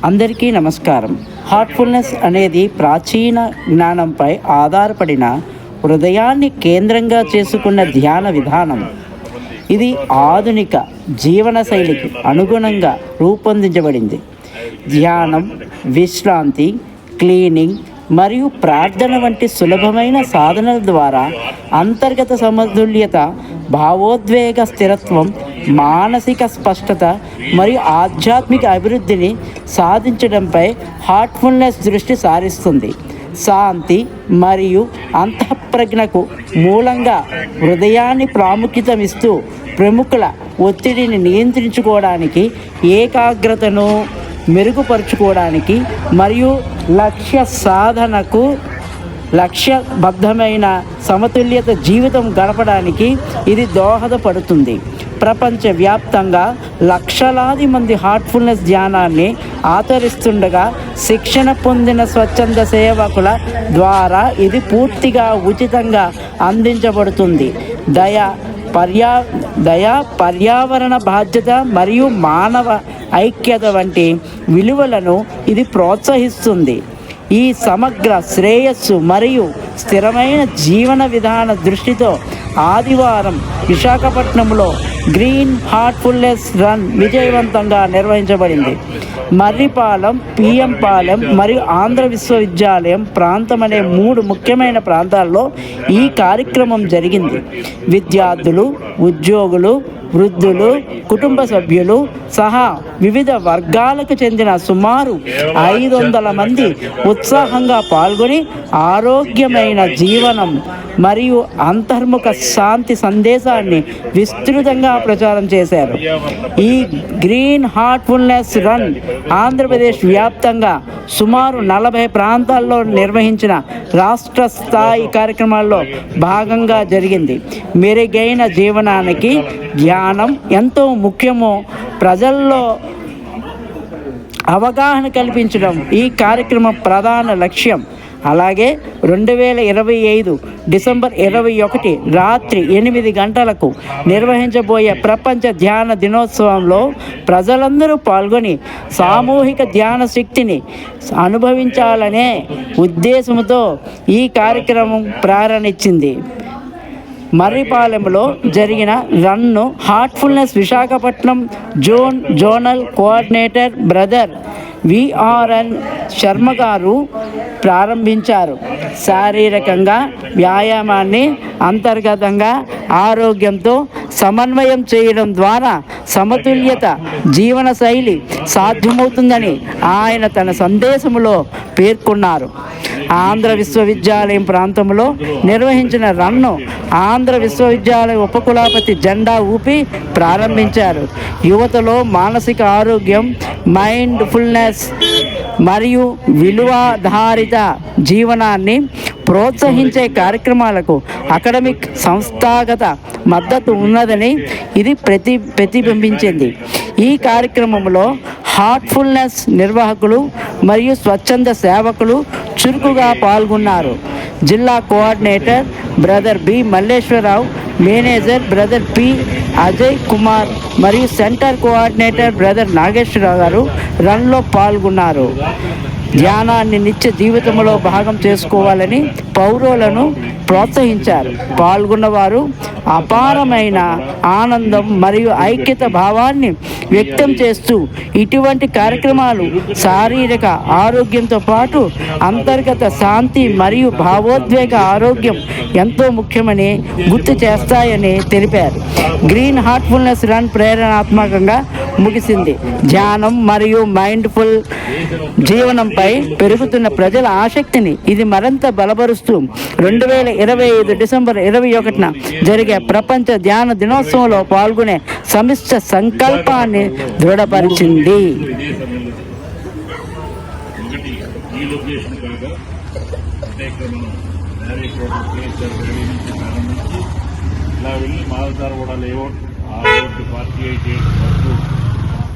అందరికీ నమస్కారం. హార్ట్ఫుల్నెస్ అనేది ప్రాచీన జ్ఞానంపై ఆధారపడిన హృదయాన్ని కేంద్రంగా చేసుకున్న ధ్యాన విధానం. ఇది ఆధునిక జీవనశైలికి అనుగుణంగా రూపొందించబడింది. ధ్యానం, విశ్రాంతి, క్లీనింగ్ మరియు ప్రార్థన వంటి సులభమైన సాధనల ద్వారా అంతర్గత సమతుల్యత, భావోద్వేగ స్థిరత్వం, మానసిక స్పష్టత మరియు ఆధ్యాత్మిక అభివృద్ధిని సాధించడంపై హార్ట్ఫుల్నెస్ దృష్టి సారిస్తుంది. శాంతి మరియు అంతఃప్రజ్ఞకు మూలంగా హృదయాన్ని ప్రాముఖ్యతనిస్తూ ప్రముఖుల ఒత్తిడిని నియంత్రించుకోవడానికి, ఏకాగ్రతను మెరుగుపరుచుకోవడానికి మరియు లక్ష్య సాధనకు లక్ష్యబద్ధమైన సమతుల్యత జీవితం గడపడానికి ఇది దోహదపడుతుంది. ప్రపంచవ్యాప్తంగా లక్షలాది మంది హార్ట్ఫుల్నెస్ ధ్యానాన్ని ఆచరిస్తుండగా శిక్షణ పొందిన స్వచ్ఛంద సేవకుల ద్వారా ఇది పూర్తిగా ఉచితంగా అందించబడుతుంది. పర్యావరణ బాధ్యత మరియు మానవ ఐక్యత వంటి విలువలను ఇది ప్రోత్సహిస్తుంది. ఈ సమగ్ర శ్రేయస్సు మరియు స్థిరమైన జీవన విధాన దృష్టితో ఆదివారం విశాఖపట్నంలో గ్రీన్ హార్ట్ఫుల్నెస్ రన్ విజయవంతంగా నిర్వహించబడింది. మర్రిపాలెం, పిఎం పాలెం మరియు ఆంధ్ర విశ్వవిద్యాలయం ప్రాంతం అనే 3 ముఖ్యమైన ప్రాంతాల్లో ఈ కార్యక్రమం జరిగింది. విద్యార్థులు, ఉద్యోగులు, వృద్ధులు, కుటుంబ సభ్యులు సహా వివిధ వర్గాలకు చెందిన సుమారు 500 మంది ఉత్సాహంగా పాల్గొని ఆరోగ్యమైన జీవనం మరియు అంతర్ముఖ శాంతి సందేశాన్ని విస్తృతంగా ప్రచారం చేశారు. ఈ గ్రీన్ హార్ట్ఫుల్నెస్ రన్ ఆంధ్రప్రదేశ్ వ్యాప్తంగా సుమారు 40 ప్రాంతాల్లో నిర్వహించిన రాష్ట్ర స్థాయి కార్యక్రమాల్లో భాగంగా జరిగింది. మెరుగైన జీవనానికి ధ్యానం ఎంతో ముఖ్యమో ప్రజల్లో అవగాహన కల్పించడం ఈ కార్యక్రమం ప్రధాన లక్ష్యం. అలాగే 2025 డిసెంబర్ 21 రాత్రి 8 గంటలకు నిర్వహించబోయే ప్రపంచ ధ్యాన దినోత్సవంలో ప్రజలందరూ పాల్గొని సామూహిక ధ్యాన శక్తిని అనుభవించాలనే ఉద్దేశంతో ఈ కార్యక్రమం ప్రారంభించింది. మర్రిపాలెంలో జరిగిన run Heartfulness Visakhapatnam zonal coordinator brother VRN Sharma గారు ప్రారంభించారు. శారీరకంగా వ్యాయామాన్ని అంతర్గతంగా ఆరోగ్యంతో సమన్వయం చేయడం ద్వారా సమతుల్యత జీవనశైలి సాధ్యమవుతుందని ఆయన తన సందేశంలో పేర్కొన్నారు. ఆంధ్ర విశ్వవిద్యాలయం ప్రాంతంలో నిర్వహించిన రన్ను ఆంధ్ర విశ్వవిద్యాలయ ఉపకులపతి జెండా ఊపి ప్రారంభించారు. యువతలో మానసిక ఆరోగ్యం, మైండ్ఫుల్నెస్ మరియు విలువాధారిత జీవనాన్ని ప్రోత్సహించే కార్యక్రమాలకు అకాడమిక్ సంస్థాగత మద్దతు ఉన్నదని ఇది ప్రతిబింబించింది. ఈ కార్యక్రమంలో హార్ట్ఫుల్నెస్ నిర్వాహకులు మరియు స్వచ్ఛంద సేవకులు చురుకుగా పాల్గొన్నారు. జిల్లా coordinator brother B Malleswararao, manager brother P Ajay Kumar మరియు సెంటర్ కోఆర్డినేటర్ బ్రదర్ నాగేశ్వరరావు గారు రన్లో పాల్గొన్నారు. ధ్యానాన్ని నిత్య జీవితంలో భాగం చేసుకోవాలని పౌరులను ప్రోత్సహించారు. పాల్గొన్నవారు అపారమైన ఆనందం మరియు ఐక్యత భావాన్ని వ్యక్తం చేస్తూ ఇటువంటి కార్యక్రమాలు శారీరక ఆరోగ్యంతో పాటు అంతర్గత శాంతి మరియు భావోద్వేగ ఆరోగ్యం ఎంతో ముఖ్యమని గుర్తు చేస్తాయని తెలిపారు. గ్రీన్ హార్ట్ఫుల్నెస్ రన్ ప్రేరణాత్మకంగా ముగిసింది. ధ్యానం మరియు మైండ్ఫుల్ జీవనంపై పెరుగుతున్న ప్రజల ఆసక్తిని ఇది మరింత బలపరుస్తూ 2025 డిసెంబర్ 21 జరిగే ప్రపంచ ధ్యాన దినోత్సవంలో పాల్గొనే సమిష్ట సంకల్పాన్ని దృఢపరిచింది.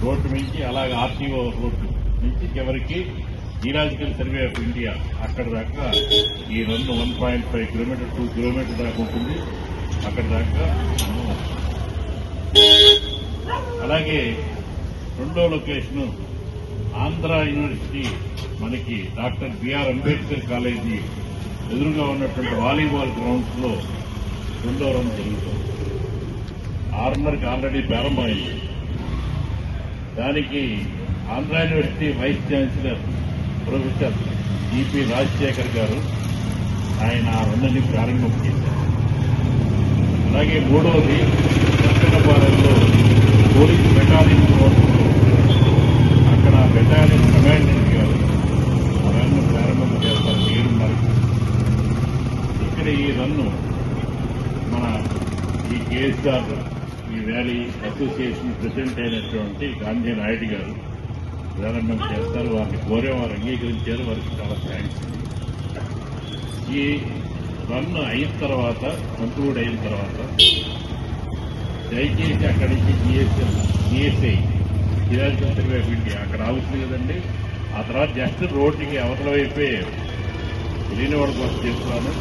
రోడ్డు నుంచి అలాగే ఆర్టీఓ రోడ్డు నుంచి చివరికి జియోలాజికల్ సర్వే ఆఫ్ ఇండియా అక్కడ దాకా ఈ 1.5 కిలోమీటర్ 2 కిలోమీటర్ దాకా ఉంటుంది. అక్కడ దాకా అలాగే రెండో లొకేషను ఆంధ్ర యూనివర్సిటీ మనకి డాక్టర్ బిఆర్ అంబేద్కర్ కాలేజీ ఎదురుగా ఉన్నటువంటి వాలీబాల్ గ్రౌండ్స్ లో 2వ రౌండ్ జరుగుతుంది. 6:30కి ఆల్రెడీ ప్రారంభమైంది. దానికి Andhra university vice chancellor professor EP Rajasekhar garu ఆయన ఆ రన్నుని ప్రారంభం చేశారు. అలాగే 3వది దక్షిణపాలెంలో పోలీస్ బెటాలియన్ అక్కడ బెటాలియన్ కమాండెంట్ గారు ఆ రన్ను ప్రారంభం చేస్తారు 7:30కి. ఇక్కడ ఈ రన్ను మన ఈ కేఎస్ఆర్ ఈ వ్యాలీ అసోసియేషన్ ప్రెసిడెంట్ అయినటువంటి గాంధీ నాయుడు గారు ప్రారంభం చేస్తారు. వారిని కోరే వారు అంగీకరించారు. వారికి చాలా థ్యాంక్స్. ఈ రన్ అయిన తర్వాత కంక్లూడ్ అయిన తర్వాత దయచేసి అక్కడి నుంచి జిఎస్ఐ జిల్లాధికారి సర్వే ఆఫ్ ఇండియా అక్కడ ఆగుతుంది కదండి. ఆ తర్వాత జస్ట్ రోడ్డుకి అవతల వైపే తెలియని వాళ్ళ కోసం చేస్తున్నాను.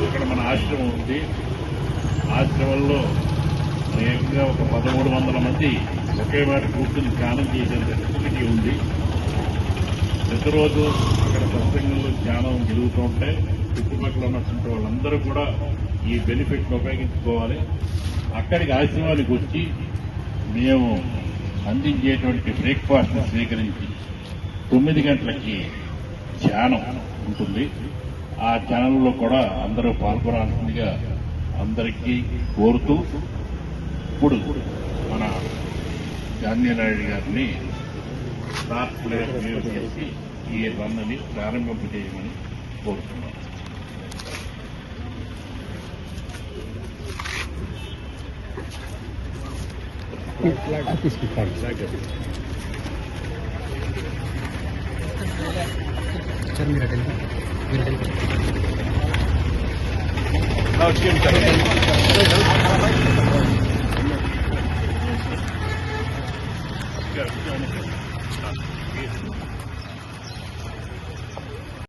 ఇక్కడ మన ఆశ్రమం ఉంది. ఆశ్రమంలో ఏకంగా ఒక 1300 మంది ఒకే మాట కూర్చుని ధ్యానం చేసే ఫెసిలిటీ ఉంది. ప్రతిరోజు అక్కడ సత్సంగంలో ధ్యానం జరుగుతూ ఉంటాయి. చుట్టుపక్కల ఉన్నటువంటి వాళ్ళందరూ కూడా ఈ బెనిఫిట్ ఉపయోగించుకోవాలి. అక్కడికి ఆశ్రమానికి వచ్చి మేము అందించేటువంటి బ్రేక్ఫాస్ట్ స్వీకరించి 9 గంటలకి ధ్యానం ఉంటుంది. ఆ ధ్యానంలో కూడా అందరూ పాల్గొనాల్సిందిగా అందరికీ కోరుతూ ఇప్పుడు మన గాంధీ నాయుడు గారిని స్టార్ ప్లేయర్ చేసి ఈ రన్నుని ప్రారంభింపజేయమని కోరుతున్నాను.